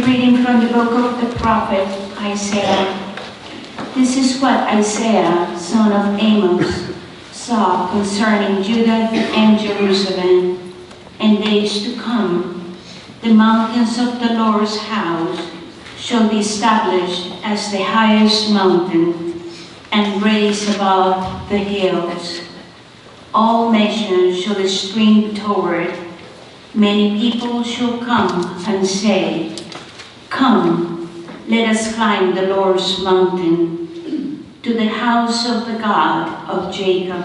A reading from the book of the prophet Isaiah. This is what Isaiah, son of Amos, saw concerning Judah and Jerusalem in days to come. The mountains of the Lord's house shall be established as the highest mountain and raised above the hills. All nations shall stream toward. Many people shall come and say, "Come, let us climb the Lord's mountain, to the house of the God of Jacob,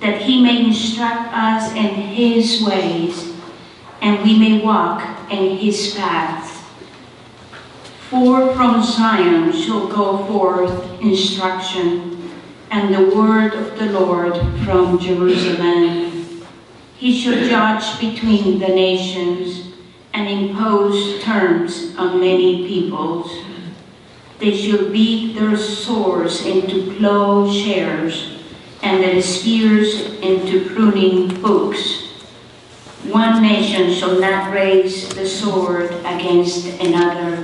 that he may instruct us in his ways, and we may walk in his paths. For from Zion shall go forth instruction, and the word of the Lord from Jerusalem. He shall judge between the nations and impose terms on many peoples. They shall beat their swords into plowshares and their spears into pruning hooks. One nation shall not raise the sword against another,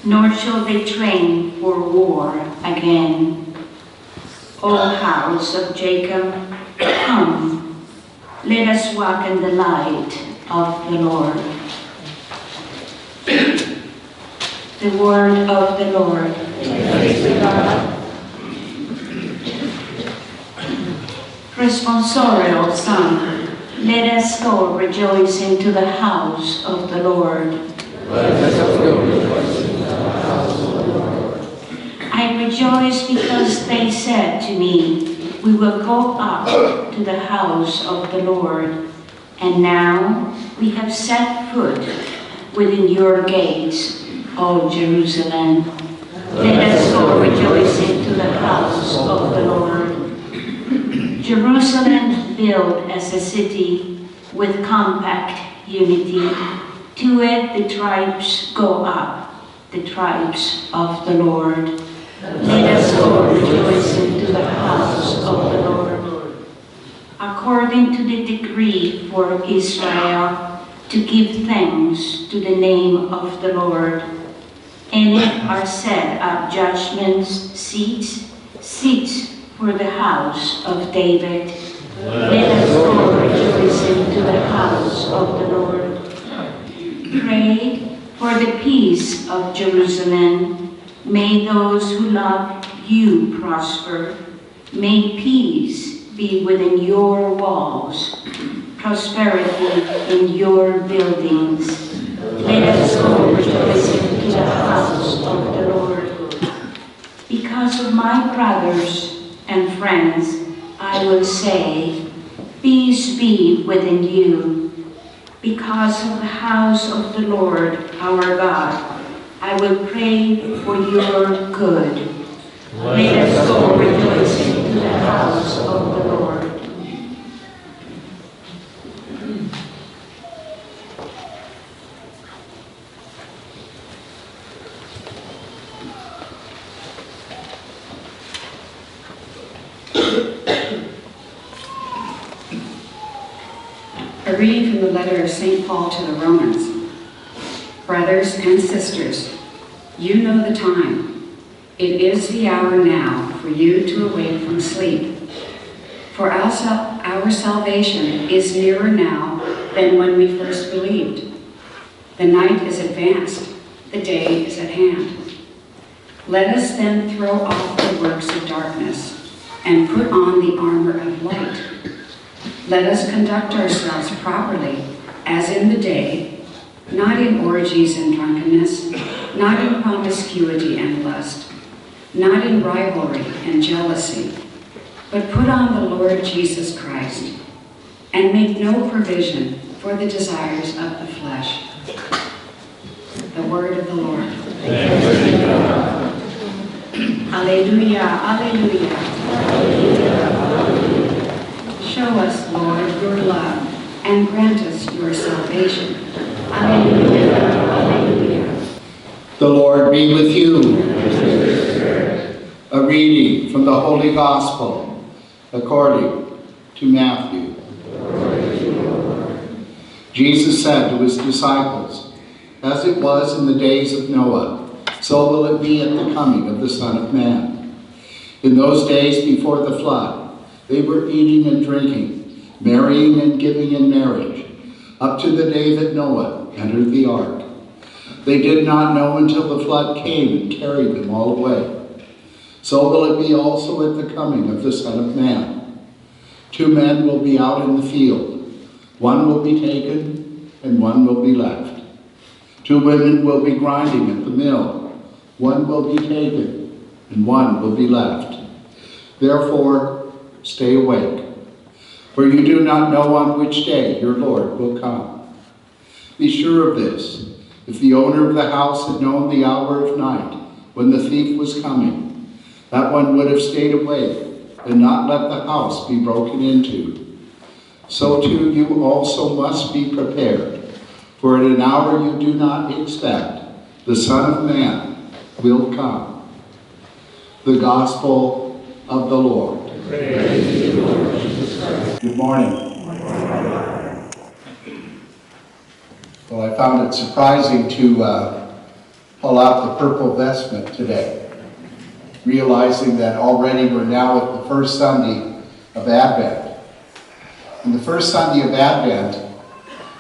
nor shall they train for war again. O house of Jacob, come, let us walk in the light of the Lord." The word of the Lord. Praise to God. Responsorial Psalm. Let us go rejoicing to the house of the Lord. Let us go rejoicing to the house of the Lord. I rejoice because they said to me, "We will go up to the house of the Lord." And now we have set foot within your gates, O Jerusalem. Let us go rejoicing to the house of the Lord. Jerusalem built as a city with compact unity. To it the tribes go up, the tribes of the Lord. Let us go rejoicing to the house of the Lord. According to the decree for Israel, to give thanks to the name of the Lord. In it are set up judgments, seats for the house of David. Let us go rejoicing to the house of the Lord. Pray for the peace of Jerusalem. May those who love you prosper. May peace be within your walls, prosperity in your buildings. Let us go rejoicing to the house of the Lord. Because of my brothers and friends, I will say, peace be within you. Because of the house of the Lord our God, I will pray for your good. Let us go rejoicing to the house of the Lord. A reading from the letter of St. Paul to the Romans. Brothers and sisters, you know the time. It is the hour now for you to awake from sleep. For our salvation is nearer now than when we first believed. The night is advanced, the day is at hand. Let us then throw off the works of darkness and put on the armor of light. Let us conduct ourselves properly, as in the day, not in orgies and drunkenness, not in promiscuity and lust, not in rivalry and jealousy, but put on the Lord Jesus Christ, and make no provision for the desires of the flesh. The word of the Lord. Thanks be to God. Alleluia, alleluia. Show us, Lord, your love, and grant us your salvation. Alleluia, alleluia. The Lord be with you. A reading from the Holy Gospel according to Matthew. Jesus said to his disciples, As it was in the days of Noah, so will it be at the coming of the Son of Man. In those days before the flood, they were eating and drinking, marrying and giving in marriage, up to the day that Noah entered the ark. They did not know until the flood came and carried them all away. So will it be also at the coming of the Son of Man. 2 men will be out in the field. One will be taken, and one will be left. 2 women will be grinding at the mill. One will be taken, and one will be left. Therefore, stay awake, for you do not know on which day your Lord will come. Be sure of this. If the owner of the house had known the hour of night when the thief was coming, that one would have stayed awake and not let the house be broken into. So too you also must be prepared, for at an hour you do not expect, the Son of Man will come. The Gospel of the Lord. Praise to you, Lord Jesus Christ. Good morning. Well, I found it surprising to pull out the purple vestment today, realizing that already we're now at the first Sunday of Advent. And the first Sunday of Advent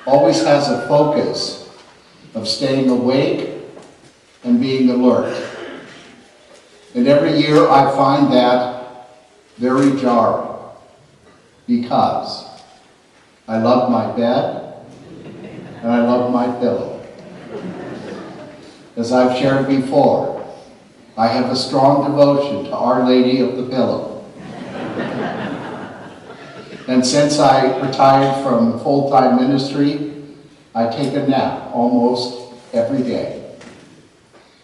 always has a focus of staying awake and being alert. And every year I find that very jarring, because I love my bed and I love my pillow. As I've shared before, I have a strong devotion to Our Lady of the Pillow. And since I retired from full-time ministry, I take a nap almost every day.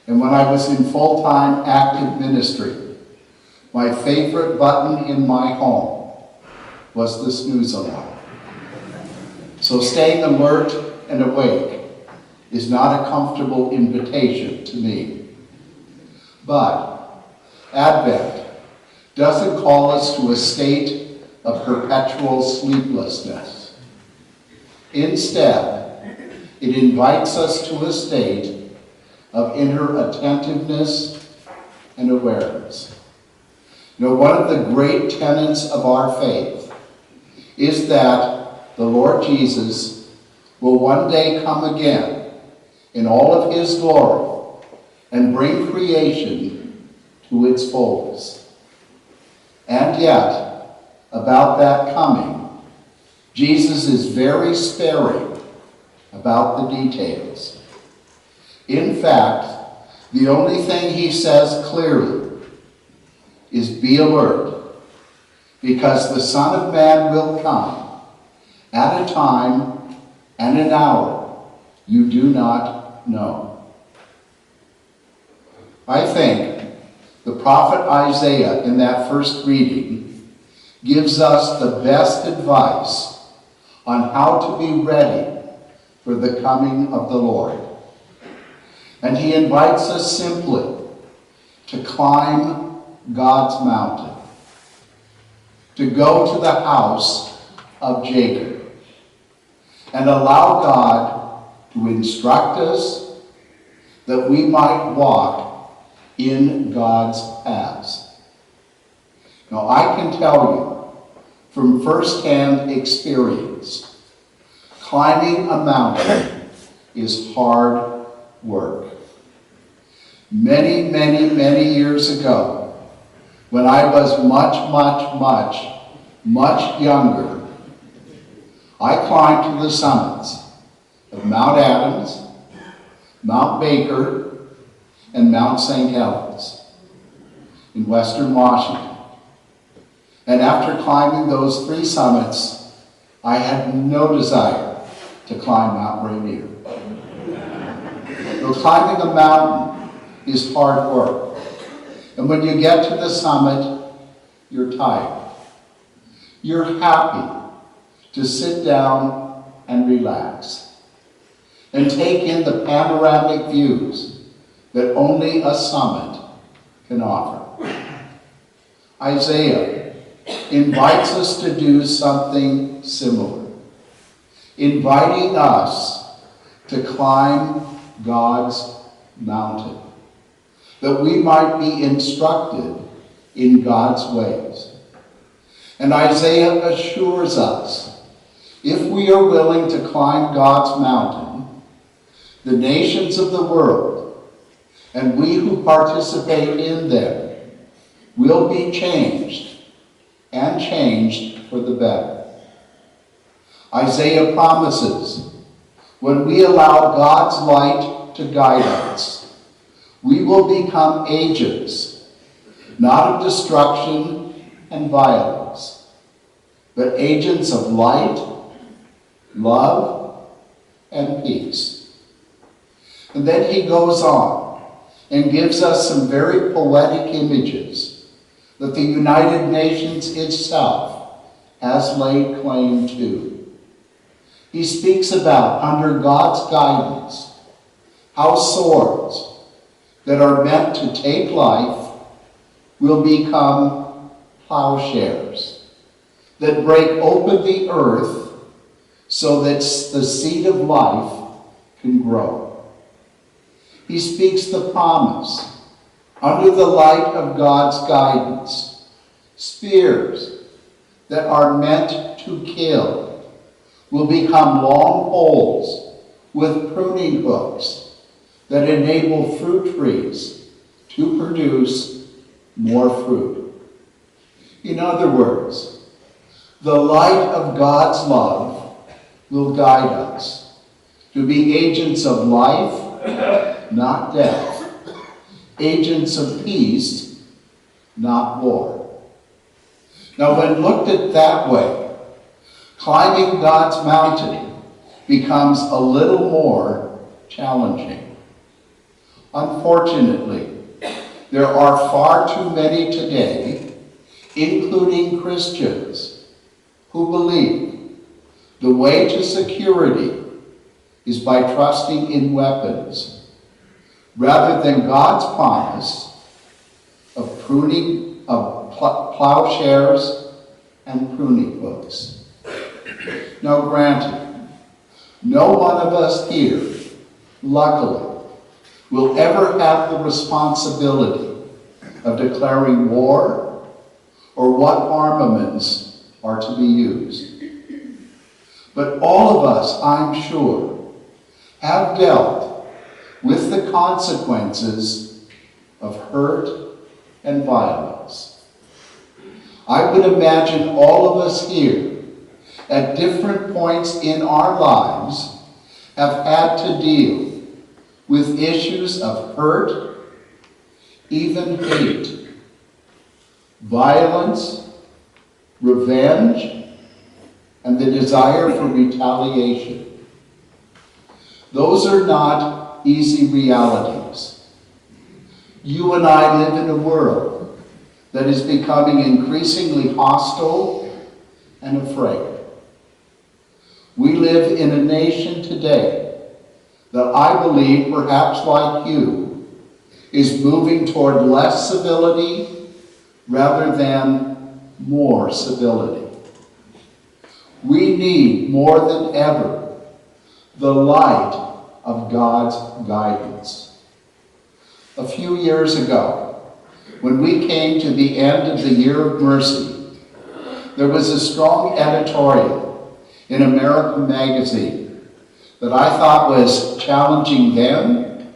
And when I was in full-time active ministry, my favorite button in my home was the snooze alarm. So staying alert and awake is not a comfortable invitation to me. But Advent doesn't call us to a state of perpetual sleeplessness. Instead, it invites us to a state of inner attentiveness and awareness. You know, one of the great tenets of our faith is that the Lord Jesus will one day come again in all of his glory and bring creation to its fullness. And yet, about that coming, Jesus is very sparing about the details. In fact, the only thing he says clearly is be alert, because the Son of Man will come at a time and an hour you do not know. I think the prophet Isaiah in that first reading gives us the best advice on how to be ready for the coming of the Lord. And he invites us simply to climb God's mountain, to go to the house of Jacob, and allow God to instruct us that we might walk in God's paths. Now, I can tell you from first-hand experience, climbing a mountain is hard work. Many, many, many years ago, when I was much younger, I climbed to the summits of Mount Adams, Mount Baker, and Mount St. Helens in western Washington. And after climbing those 3 summits, I had no desire to climb Mount Rainier. Though climbing a mountain is hard work. And when you get to the summit, you're tired. You're happy to sit down and relax and take in the panoramic views that only a summit can offer. Isaiah invites us to do something similar, inviting us to climb God's mountain, that we might be instructed in God's ways. And Isaiah assures us, if we are willing to climb God's mountain, the nations of the world, and we who participate in them, will be changed, and changed for the better. Isaiah promises, when we allow God's light to guide us, we will become agents, not of destruction and violence, but agents of light, love, and peace. And then he goes on and gives us some very poetic images that the United Nations itself has laid claim to. He speaks about, under God's guidance, how swords that are meant to take life will become plowshares that break open the earth so that the seed of life can grow. He speaks the promise, under the light of God's guidance, spears that are meant to kill will become long poles with pruning hooks that enable fruit trees to produce more fruit. In other words, the light of God's love will guide us to be agents of life, not death. Agents of peace, not war. Now, when looked at that way, climbing God's mountain becomes a little more challenging. Unfortunately, there are far too many today, including Christians, who believe the way to security is by trusting in weapons rather than God's promise of plowshares and pruning hooks. Now granted, no one of us here, luckily, will ever have the responsibility of declaring war or what armaments are to be used. But all of us, I'm sure, have dealt with the consequences of hurt and violence. I would imagine all of us here, at different points in our lives, have had to deal with issues of hurt, even hate, violence, revenge, and the desire for retaliation. Those are not easy realities. You and I live in a world that is becoming increasingly hostile and afraid. We live in a nation today that I believe, perhaps like you, is moving toward less civility rather than more civility. We need more than ever the light of God's guidance. A few years ago, when we came to the end of the Year of Mercy, there was a strong editorial in American Magazine that I thought was challenging then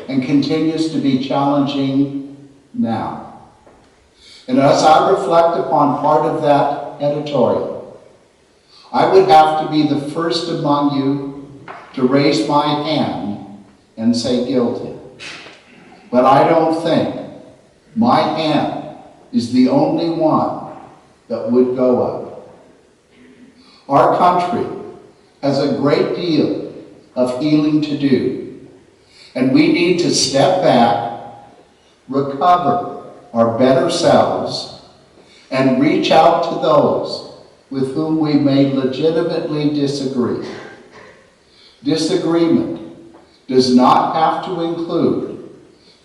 and continues to be challenging now. And as I reflect upon part of that editorial, I would have to be the first among you to raise my hand and say guilty. But I don't think my hand is the only one that would go up. Our country has a great deal of healing to do, and we need to step back, recover our better selves, and reach out to those with whom we may legitimately disagree. Disagreement does not have to include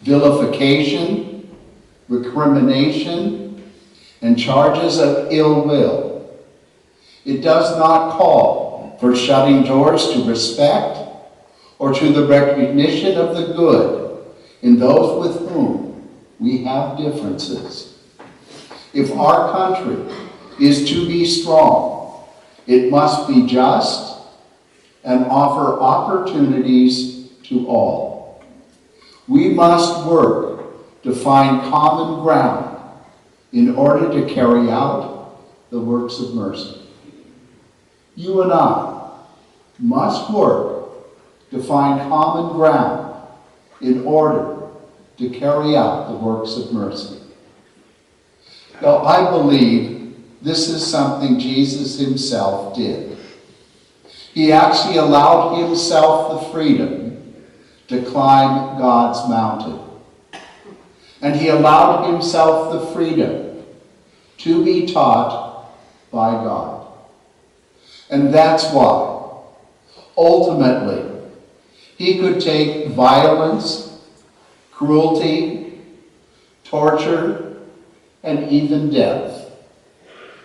vilification, recrimination, and charges of ill will. It does not call for shutting doors to respect or to the recognition of the good in those with whom we have differences. If our country is to be strong, it must be just and offer opportunities to all. We must work to find common ground in order to carry out the works of mercy. You and I must work to find common ground in order to carry out the works of mercy. Now, I believe this is something Jesus himself did. He actually allowed himself the freedom to climb God's mountain. And he allowed himself the freedom to be taught by God. And that's why, ultimately, he could take violence, cruelty, torture, and even death,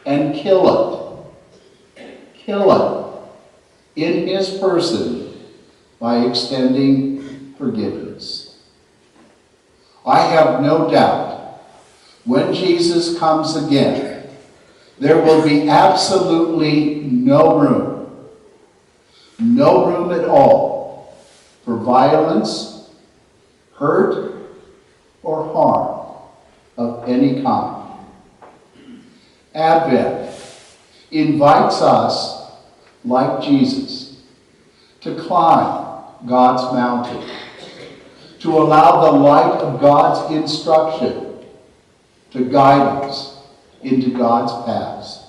and kill it in his person by extending forgiveness. I have no doubt when Jesus comes again, there will be absolutely no room at all for violence, hurt, or harm of any kind. Advent invites us, like Jesus, to climb God's mountain, to allow the light of God's instruction to guide us into God's paths.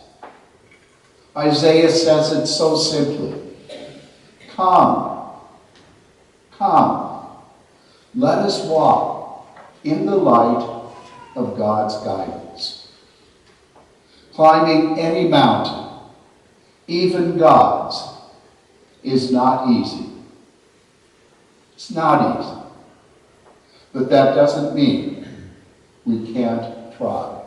Isaiah says it so simply. Come, let us walk in the light of God's guidance. Climbing any mountain, even God's, is not easy. It's not easy. But that doesn't mean we can't try.